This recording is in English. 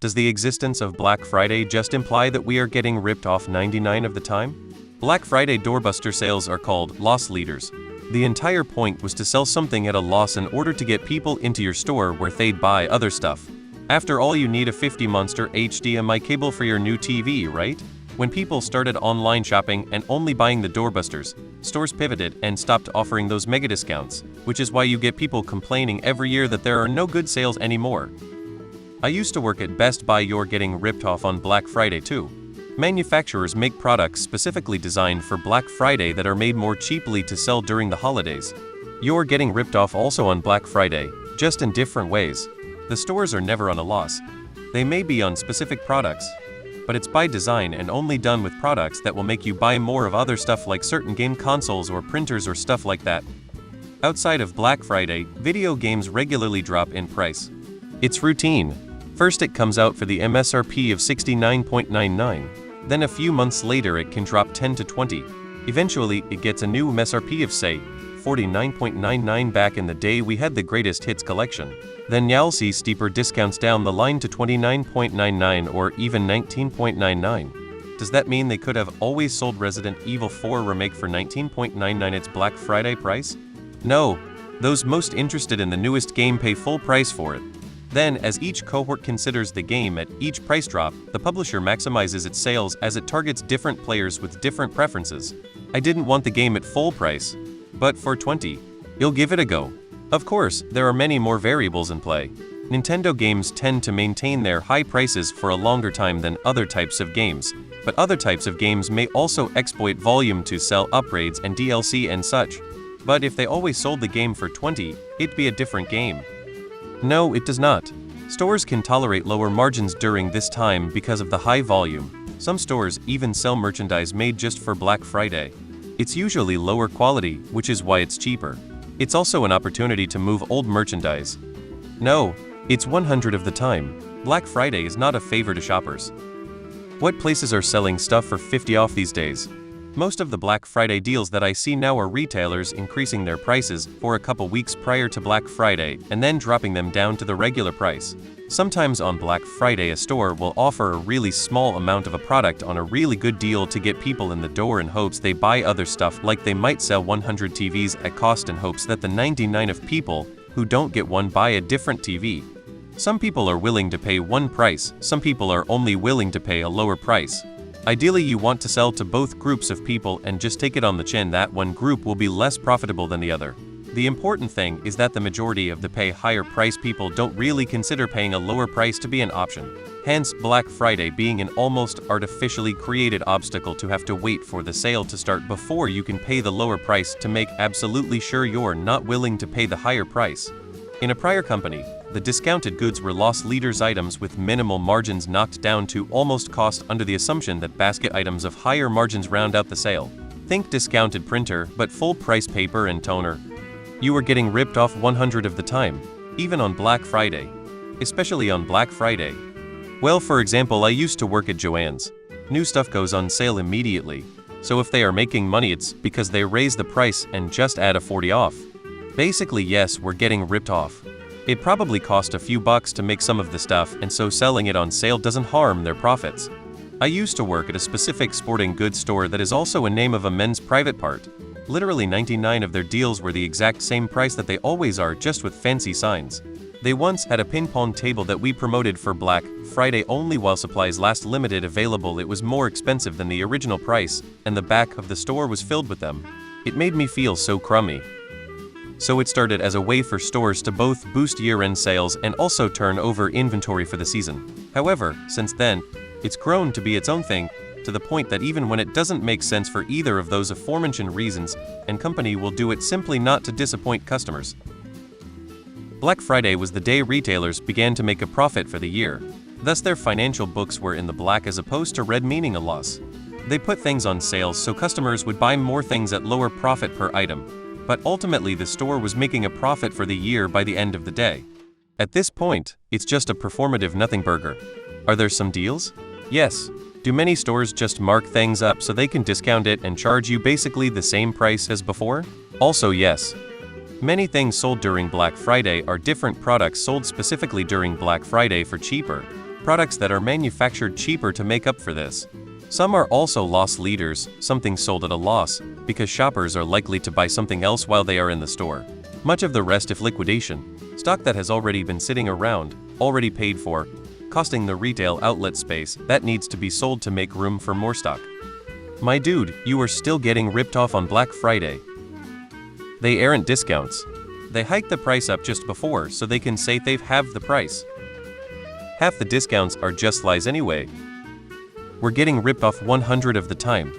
Does the existence of Black Friday just imply that we are getting ripped off 99% of the time? Black Friday doorbuster sales are called loss leaders. The entire point was to sell something at a loss in order to get people into your store where they'd buy other stuff. After all, you need a 50 monster HDMI cable for your new TV, right? When people started online shopping and only buying the doorbusters, stores pivoted and stopped offering those mega discounts, which is why you get people complaining every year that there are no good sales anymore. I used to work at Best Buy. You're getting ripped off on Black Friday too. Manufacturers make products specifically designed for Black Friday that are made more cheaply to sell during the holidays. You're getting ripped off also on Black Friday, just in different ways. The stores are never on a loss. They may be on specific products, but it's by design and only done with products that will make you buy more of other stuff like certain game consoles or printers or stuff like that. Outside of Black Friday, video games regularly drop in price. It's routine. First it comes out for the MSRP of $69.99, then a few months later it can drop 10 to 20. Eventually it gets a new MSRP of say, $49.99. Back in the day we had the greatest hits collection. Then you'll see steeper discounts down the line to $29.99 or even $19.99. Does that mean they could have always sold Resident Evil 4 Remake for $19.99 its Black Friday price? No, those most interested in the newest game pay full price for it. Then, as each cohort considers the game at each price drop, the publisher maximizes its sales as it targets different players with different preferences. I didn't want the game at full price, but for $20, you'll give it a go. Of course, there are many more variables in play. Nintendo games tend to maintain their high prices for a longer time than other types of games, but other types of games may also exploit volume to sell upgrades and DLC and such. But if they always sold the game for $20, it'd be a different game. No, it does not. Stores can tolerate lower margins during this time because of the high volume. Some stores even sell merchandise made just for Black Friday. It's usually lower quality, which is why it's cheaper. It's also an opportunity to move old merchandise. No, it's 100% of the time. Black Friday is not a favor to shoppers. What places are selling stuff for 50 off these days? Most of the Black Friday deals that I see now are retailers increasing their prices for a couple weeks prior to Black Friday and then dropping them down to the regular price. Sometimes on Black Friday a store will offer a really small amount of a product on a really good deal to get people in the door in hopes they buy other stuff, like they might sell 100 TVs at cost in hopes that the 99 of people who don't get one buy a different TV. Some people are willing to pay one price, some people are only willing to pay a lower price. Ideally you want to sell to both groups of people and just take it on the chin that one group will be less profitable than the other. The important thing is that the majority of the pay higher price people don't really consider paying a lower price to be an option. Hence, Black Friday being an almost artificially created obstacle to have to wait for the sale to start before you can pay the lower price to make absolutely sure you're not willing to pay the higher price. In a prior company, the discounted goods were loss leaders items with minimal margins knocked down to almost cost under the assumption that basket items of higher margins round out the sale. Think discounted printer, but full price paper and toner. You were getting ripped off 100% of the time, even on Black Friday. Especially on Black Friday. Well, for example, I used to work at Joann's. New stuff goes on sale immediately, so if they are making money it's because they raise the price and just add a 40 off. Basically yes, we're getting ripped off. It probably cost a few bucks to make some of the stuff, and so selling it on sale doesn't harm their profits. I used to work at a specific sporting goods store that is also a name of a men's private part. Literally 99 of their deals were the exact same price that they always are, just with fancy signs. They once had a ping pong table that we promoted for Black Friday only while supplies last limited available. It was more expensive than the original price, and the back of the store was filled with them. It made me feel so crummy. So it started as a way for stores to both boost year-end sales and also turn over inventory for the season. However, since then, it's grown to be its own thing, to the point that even when it doesn't make sense for either of those aforementioned reasons, and company will do it simply not to disappoint customers. Black Friday was the day retailers began to make a profit for the year. Thus their financial books were in the black as opposed to red, meaning a loss. They put things on sale so customers would buy more things at lower profit per item. But ultimately the store was making a profit for the year by the end of the day. At this point, it's just a performative nothing burger. Are there some deals? Yes. Do many stores just mark things up so they can discount it and charge you basically the same price as before? Also yes. Many things sold during Black Friday are different products sold specifically during Black Friday for cheaper. products that are manufactured cheaper to make up for this. Some are also loss leaders, something sold at a loss, because shoppers are likely to buy something else while they are in the store. Much of the rest if liquidation, stock that has already been sitting around, already paid for, costing the retail outlet space that needs to be sold to make room for more stock. My dude, you are still getting ripped off on Black Friday. They aren't discounts. They hike the price up just before so they can say they've halved the price. Half the discounts are just lies anyway. We're getting ripped off 100 of the time.